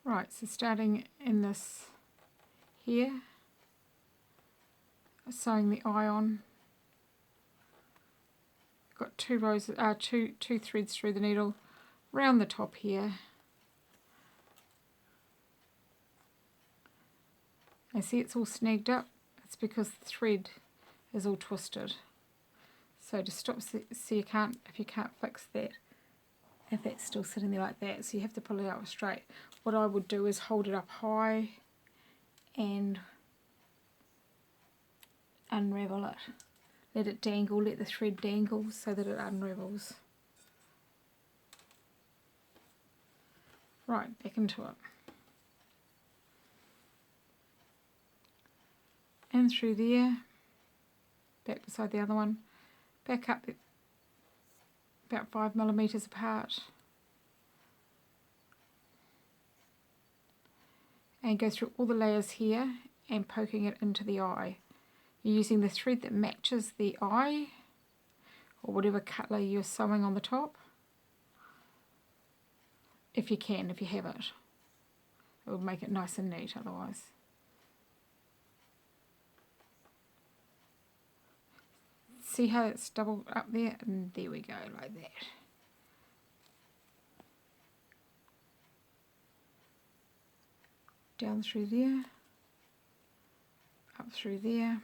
Right, so starting in this here, sewing the eye on. Got two threads through the needle, round the top here. And see, it's all snagged up. It's because the thread is all twisted. So to stop, so you can't, if you can't fix that, if that's still sitting there like that, so you have to pull it out straight. What I would do is hold it up high and unravel it. Let it dangle, let the thread dangle so that it unravels. Right, back into it. In through there, back beside the other one, back up about 5mm apart, and go through all the layers here and poking it into the eye. You're using the thread that matches the eye or whatever colour you're sewing on the top, if you can, if you have it. It will make it nice and neat otherwise. See how it's doubled up there? And there we go, like that. Down through there, up through there.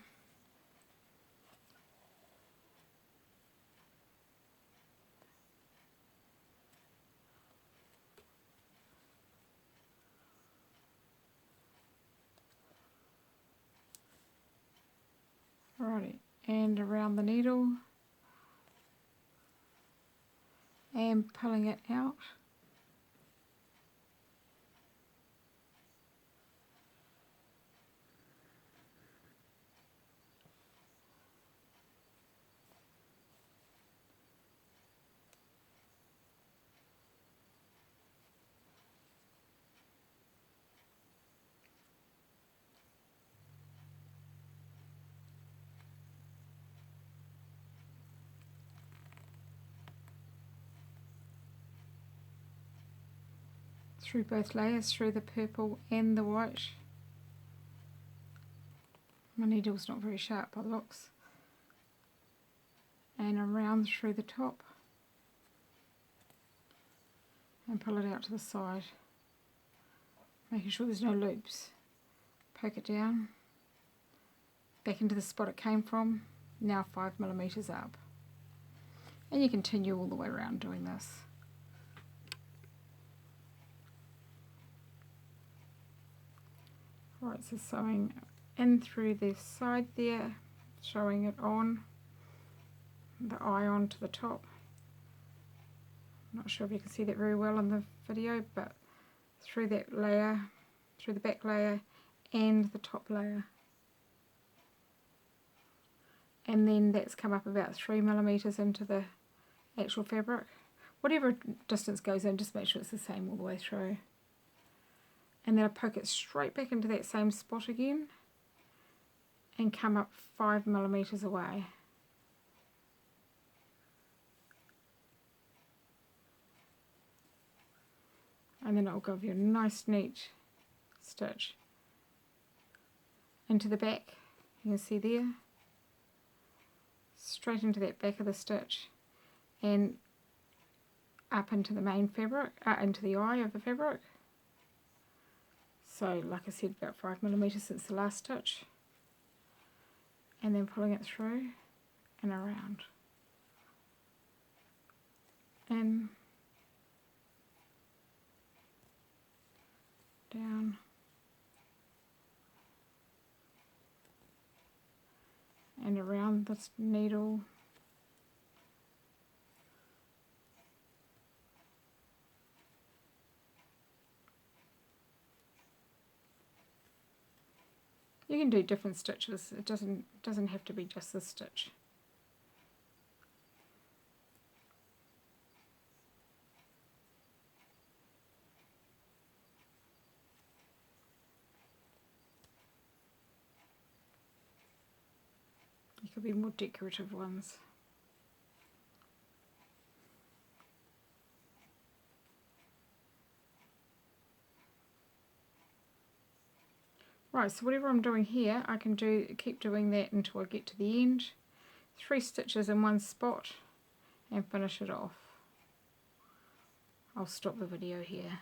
Alrighty, and around the needle and pulling it out. Through both layers, through the purple and the white. My needle's not very sharp by the looks. And around through the top. And pull it out to the side. Making sure there's no loops. Poke it down. Back into the spot it came from. Now 5mm up. And you continue all the way around doing this. Right, so sewing in through the side there, showing it on, the eye onto the top. Not sure if you can see that very well in the video, but through that layer, through the back layer and the top layer. And then that's come up about 3mm into the actual fabric. Whatever distance goes in, just make sure it's the same all the way through. And then I poke it straight back into that same spot again and come up 5mm away. And then it will give you a nice neat stitch into the back. You can see there, straight into that back of the stitch and up into the main fabric, into the eye of the fabric. So like I said, about 5mm since the last stitch, and then pulling it through and around, in, down, and around this needle. You can do different stitches, it doesn't have to be just this stitch. There could be more decorative ones. Right, so whatever I'm doing here, I can keep doing that until I get to the end. 3 stitches in one spot and finish it off. I'll stop the video here.